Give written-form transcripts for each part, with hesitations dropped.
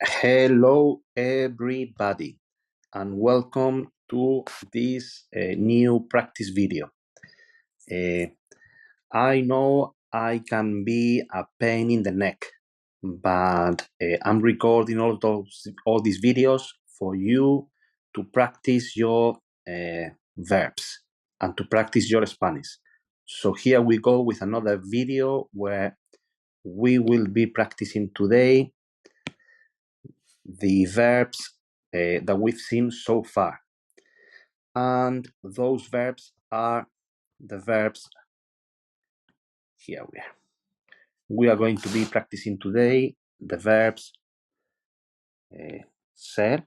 Hello, everybody, and welcome to this new practice video. I know I can be a pain in the neck, but I'm recording all these videos for you to practice your verbs and to practice your Spanish. So here we go with another video where we will be practicing today the verbs that we've seen so far. And those verbs are the verbs here. We are going to be practicing today the verbs ser,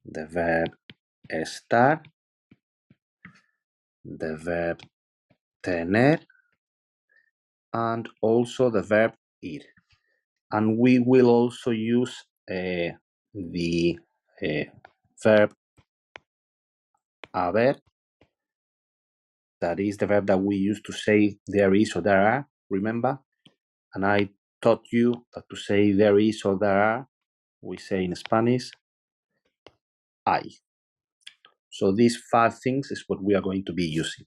the verb estar, the verb tener, and also the verb ir. And we will also use the verb haber. That is the verb that we use to say there is or there are, remember? And I taught you that to say there is or there are, we say in Spanish, hay. So these 5 things is what we are going to be using.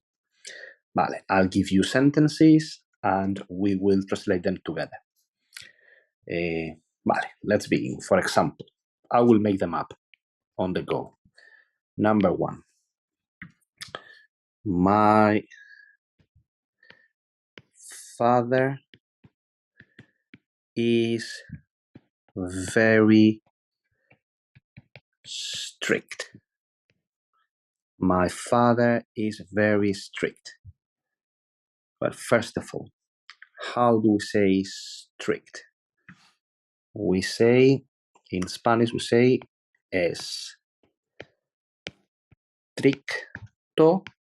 Vale, I'll give you sentences and we will translate them together. Vale, let's begin. For example, I will make them up on the go. Number 1. My father is very strict. My father is very strict. But first of all, how do we say strict? We say, in Spanish, we say estricto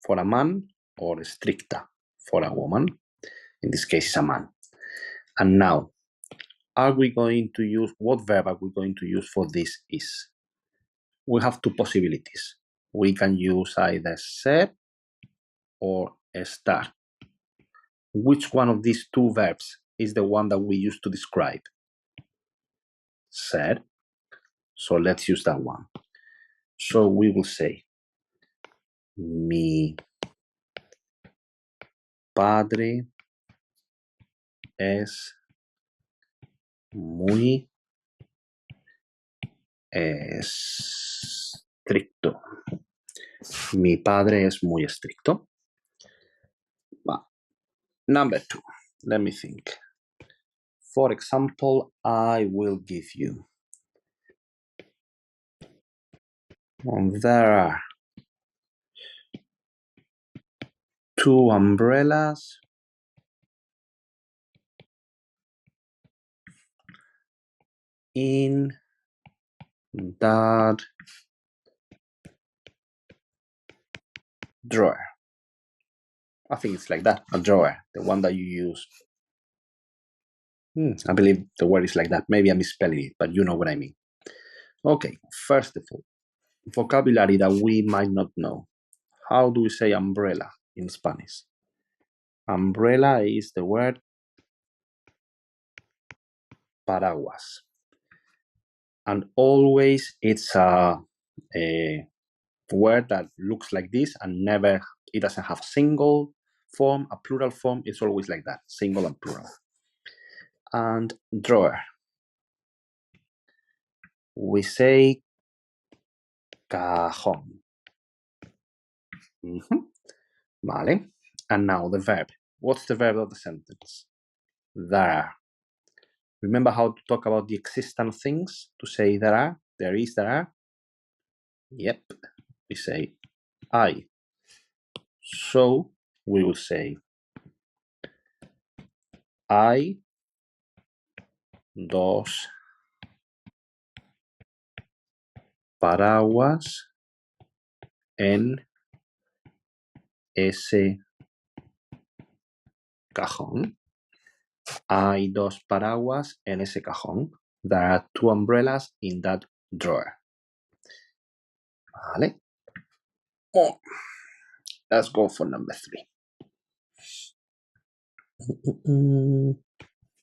for a man or estricta for a woman. In this case, it's a man. And now, are we going to use, what verb are we going to use for this is? We have 2 possibilities. We can use either ser or estar. Which one of these 2 verbs is the one that we use to describe? Ser. So let's use that one. So we will say, mi padre es muy estricto. Mi padre es muy estricto. Number 2, let me think. For example, I will give you. There are 2 umbrellas in that drawer. I think it's like that, a drawer, the one that you use. I believe the word is like that. Maybe I'm misspelling it, but you know what I mean. Okay, first of all, vocabulary that we might not know. How do we say umbrella in Spanish? Umbrella is the word paraguas. And always it's a word that looks like this and never, it doesn't have single form, a plural form. It's always like that, single and plural. And drawer. We say cajón. Vale. And now the verb. What's the verb of the sentence? There. Remember how to talk about the existent things? To say there are, there is, there are? Yep. We say hay. So we will say hay 2 paraguas en ese cajón. Hay 2 paraguas en ese cajón. There are 2 umbrellas in that drawer. Vale. Oh, let's go for number 3.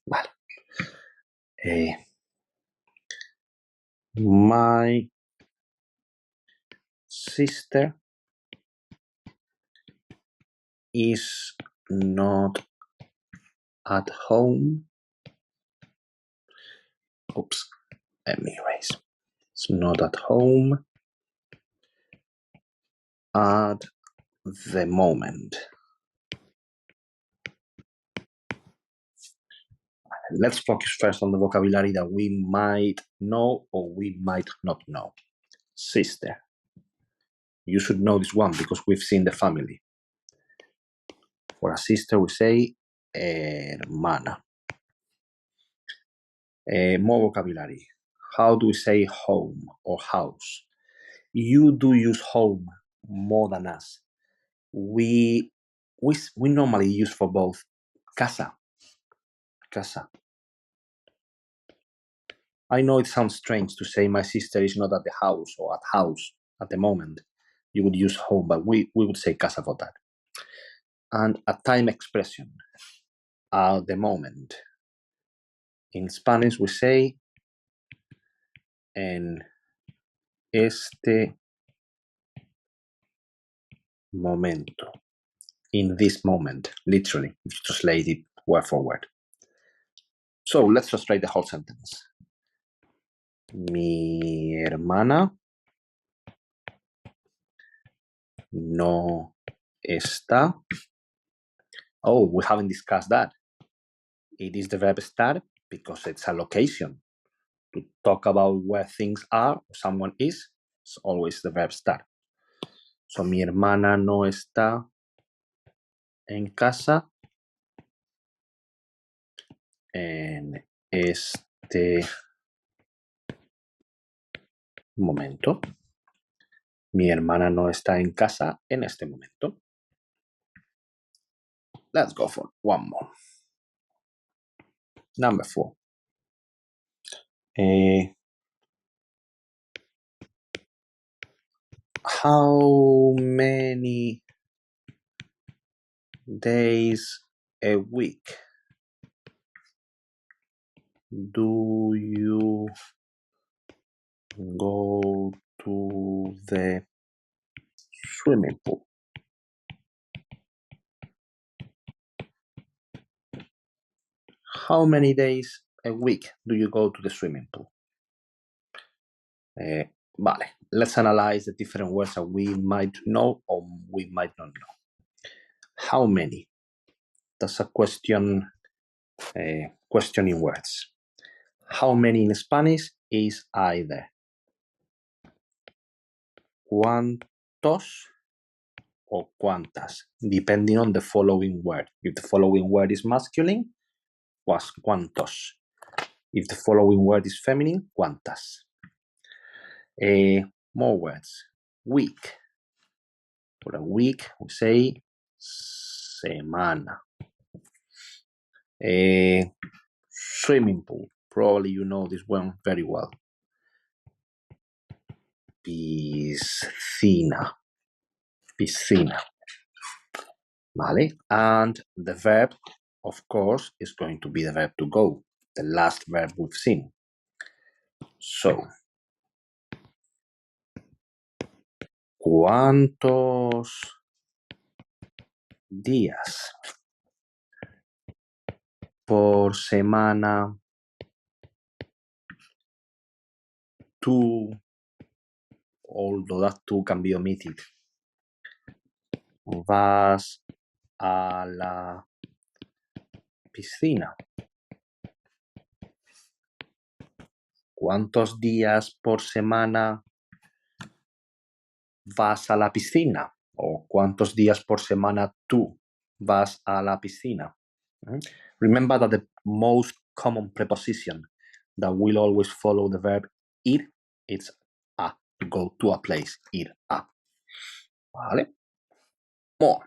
Vale. My sister is not at home. Oops, let me erase. It's not at home at the moment. Let's focus first on the vocabulary that we might know or we might not know. Sister. You should know this one because we've seen the family. For a sister, we say hermana. More vocabulary. How do we say home or house? You do use home more than us. We normally use for both casa. Casa. I know it sounds strange to say my sister is not at the house or at house at the moment. You would use home, but we would say casa for that. And a time expression, at the moment. In Spanish we say en este momento. In this moment, literally, if you translate it word for word. So let's translate the whole sentence. Mi hermana no está. Oh, we haven't discussed that. It is the verb estar because it's a location. To talk about where things are or someone is, it's always the verb estar. So mi hermana no está en casa en este momento. Mi hermana no está en casa en este momento. Let's go for one more. Number 4. How many days a week do you go to the swimming pool? How many days a week do you go to the swimming pool? Vale, let's analyze the different words that we might know or we might not know. How many? That's a question, questioning words. How many in Spanish is either cuántos or cuántas, depending on the following word. If the following word is masculine, was cuántos. If the following word is feminine, cuántas. More words. Week. For a week, we say semana. Swimming pool. Probably you know this one very well. Piscina. Piscina. Vale? And the verb, of course, is going to be the verb to go, the last verb we've seen. So, ¿cuántos días por semana tú, although that tú can be omitted, vas a la piscina? ¿Cuántos días por semana vas a la piscina? ¿O cuántos días por semana tú vas a la piscina? Remember that the most common preposition that will always follow the verb ir, it's a, to go to a place, ir a. Vale? More.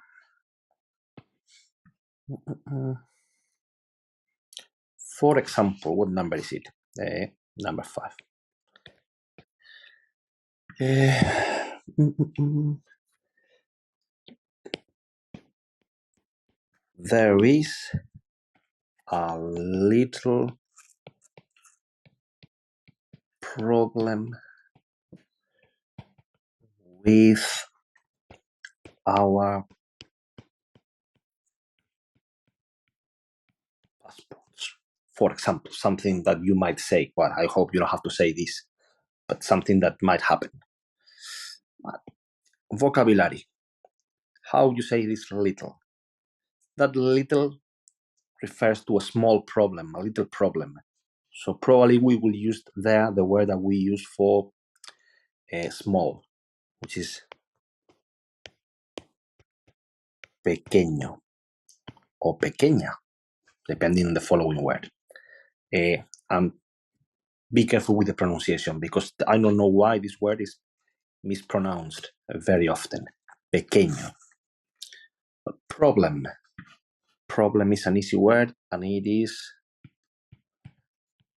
For example, what number is it? Number 5. There is a little problem with our passports. For example, something that you might say, well, I hope you don't have to say this, but something that might happen. Vocabulary. How you say this little? That little refers to a small problem, a little problem. So probably we will use there the word that we use for small, which is pequeño or pequeña, depending on the following word. And be careful with the pronunciation because I don't know why this word is mispronounced very often. Pequeño. Problem. Problem is an easy word and it is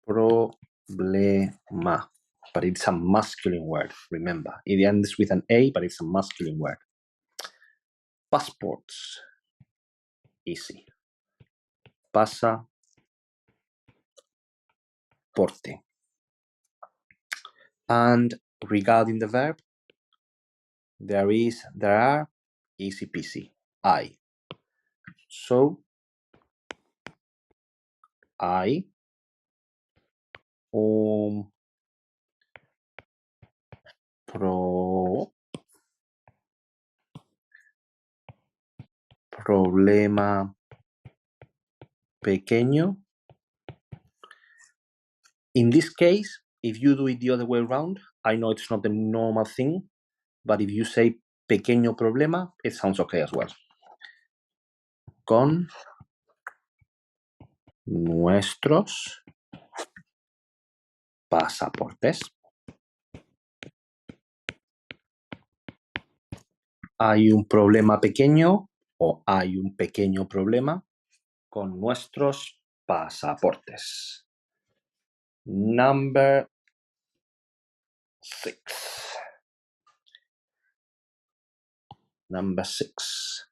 problema. But it's a masculine word, remember. It ends with an A, but it's a masculine word. Passports. Easy. Pasaporte. And regarding the verb, there are, easy peasy, I. So, I problema pequeño. In this case, if you do it the other way around, I know it's not the normal thing, but if you say pequeño problema, it sounds okay as well. Con nuestros pasaportes. Hay un problema pequeño o hay un pequeño problema con nuestros pasaportes. Number 6. Number 6.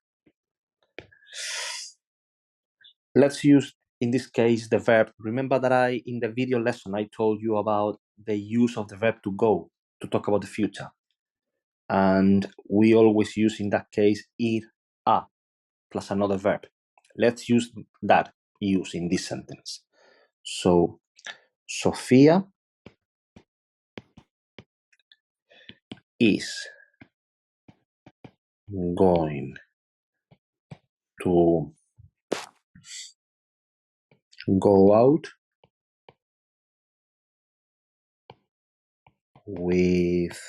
Let's use, in this case, the verb. Remember that in the video lesson, I told you about the use of the verb to go, to talk about the future. And we always use, in that case, ir a plus another verb. Let's use that use in this sentence. So, Sofia is going to go out with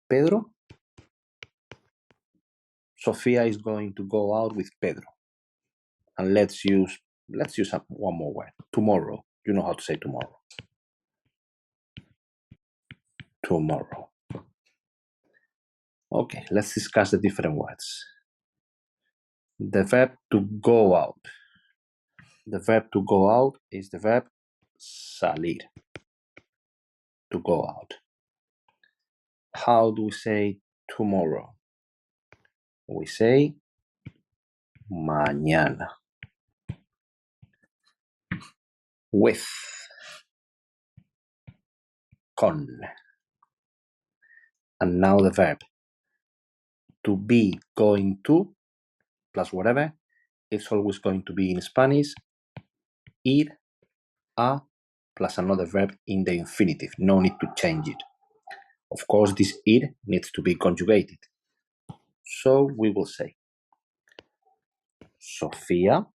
Pedro. Sofia is going to go out with Pedro. And let's use one more word. Tomorrow. You know how to say tomorrow. Tomorrow. Okay, let's discuss the different words. The verb to go out. The verb to go out is the verb salir. To go out. How do we say tomorrow? We say mañana. With. Con. And now the verb. To be, going to, plus whatever, it's always going to be in Spanish, ir a plus another verb in the infinitive. No need to change it. Of course, this ir needs to be conjugated. So we will say, Sofía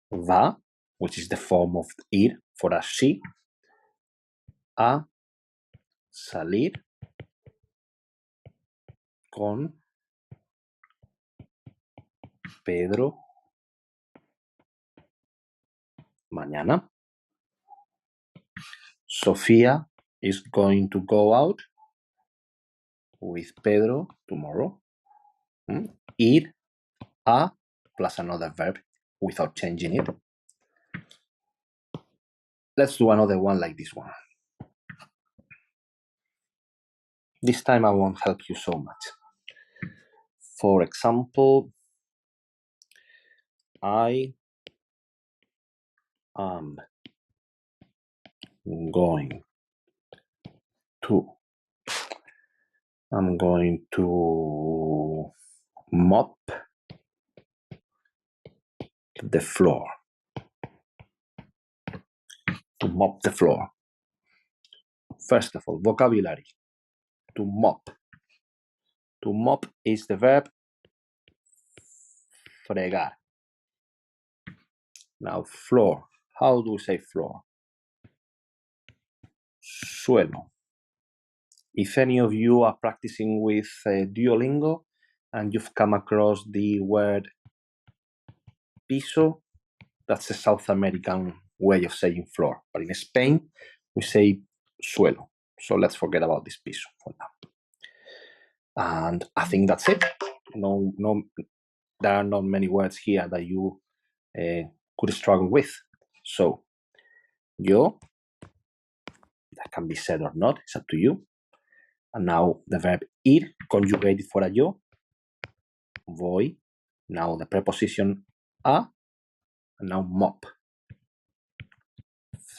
va, which is the form of ir for a she, a salir con Pedro mañana. Sofía is going to go out with Pedro tomorrow. Ir a plus another verb without changing it. Let's do another one like this one. This time I won't help you so much. For example, I am going to. I'm going to mop the floor. To mop the floor. First of all, vocabulary. To mop. To mop is the verb fregar. Now, floor. How do we say floor? Suelo. If any of you are practicing with Duolingo and you've come across the word piso, that's a South American way of saying floor. But in Spain, we say suelo. So let's forget about this piso for now. And I think that's it. No, there are not many words here that you could struggle with. So, yo, that can be said or not, it's up to you. And now the verb ir, conjugated for a yo, voy. Now the preposition a, and now mop.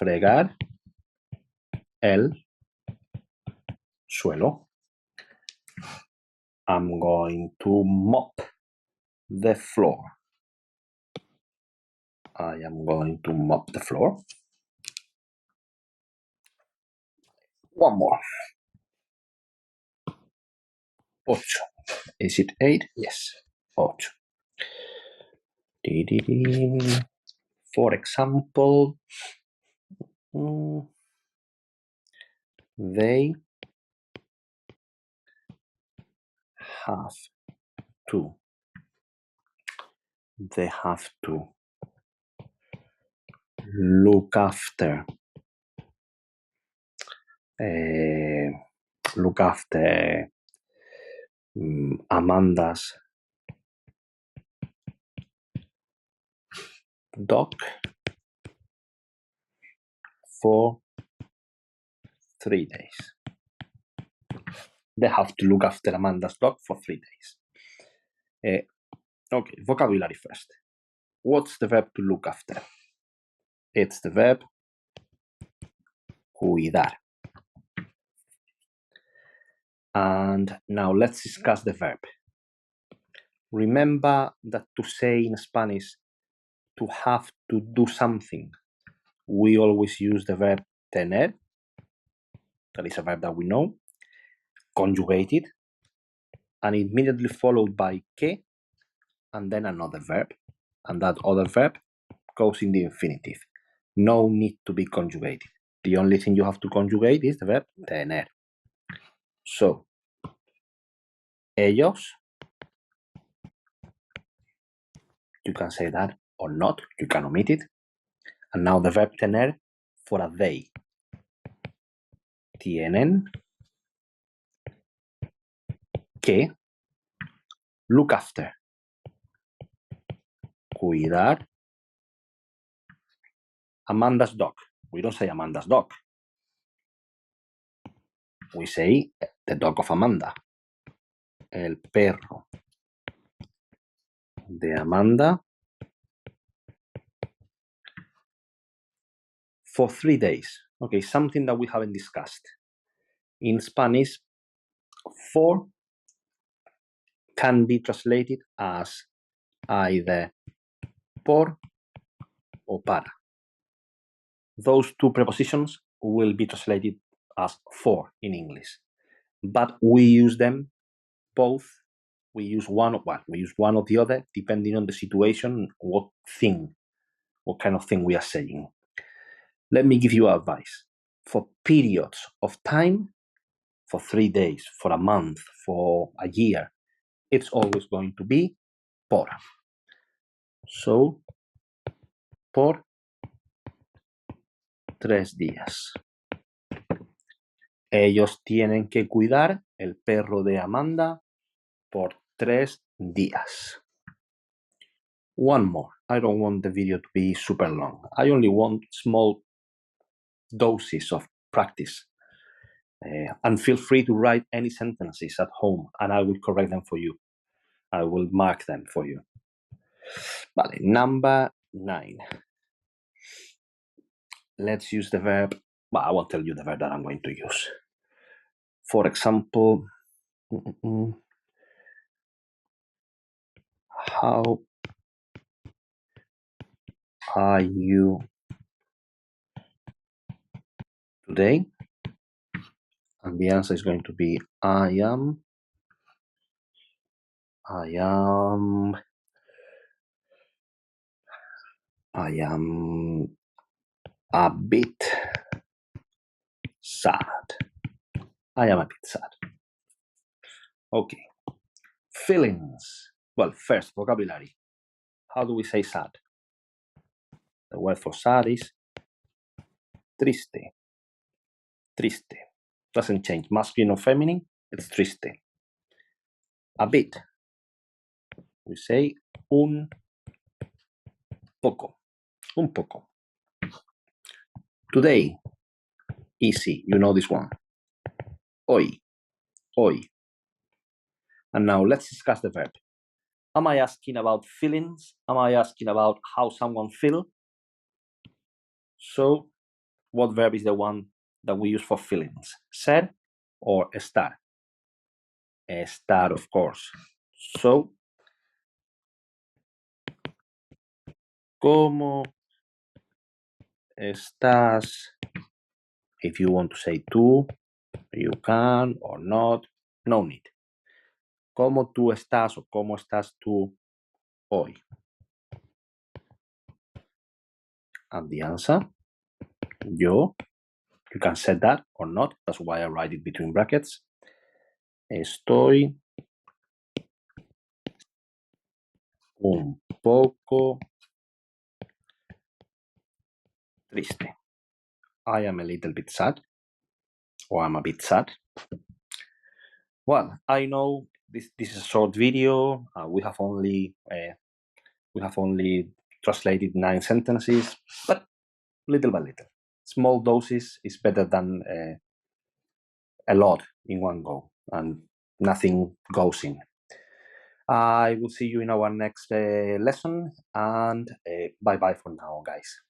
Fregar el suelo. I'm going to mop the floor. I am going to mop the floor. One more. Ocho. Is it 8? Yes. Ocho. For example, they have to. They have to look after. Look after Amanda's dog for 3 days. They have to look after Amanda's dog for 3 days. Okay, vocabulary first. What's the verb to look after? It's the verb cuidar. And now let's discuss the verb. Remember that to say in Spanish, to have to do something, we always use the verb tener. That is a verb that we know, conjugated, and immediately followed by que, and then another verb. And that other verb goes in the infinitive. No need to be conjugated. The only thing you have to conjugate is the verb tener. So, ellos, you can say that or not, you can omit it. And now the verb tener for a they. Tienen que look after, cuidar Amanda's dog. We don't say Amanda's dog. We say the dog of Amanda. El perro de Amanda for 3 days. Okay, something that we haven't discussed. In Spanish, for can be translated as either por or para. Those two prepositions will be translated as for in English, but we use them both. We use one or the other depending on the situation, what kind of thing we are saying. Let me give you advice. For periods of time, for 3 days, for a month, for a year, it's always going to be por. So, por 3 días. Ellos tienen que cuidar el perro de Amanda por 3 días. One more. I don't want the video to be super long. I only want small doses of practice. And feel free to write any sentences at home and I will correct them for you. I will mark them for you. Vale, number 9. Let's use the verb But I won't tell you the verb that I'm going to use. For example, how are you today? And the answer is going to be I am a bit sad. I am a bit sad. Okay. Feelings. Well, first, vocabulary. How do we say sad? The word for sad is triste. Triste. Doesn't change. Masculine or feminine, it's triste. A bit. We say un poco. Un poco. Today. Easy. You know this one. Hoy. Hoy. And now let's discuss the verb. Am I asking about feelings? Am I asking about how someone feels? So, what verb is the one that we use for feelings? Ser or estar? Estar, of course. So, ¿cómo estás? If you want to say tú, you can or not. No need. ¿Cómo tú estás o cómo estás tú hoy? And the answer, yo. You can set that or not. That's why I write it between brackets. Estoy un poco triste. I am a little bit sad, or I'm a bit sad. Well, I know this is a short video. We have only translated 9 sentences, but little by little. Small doses is better than a lot in one go, and nothing goes in. I will see you in our next lesson, and bye-bye for now, guys.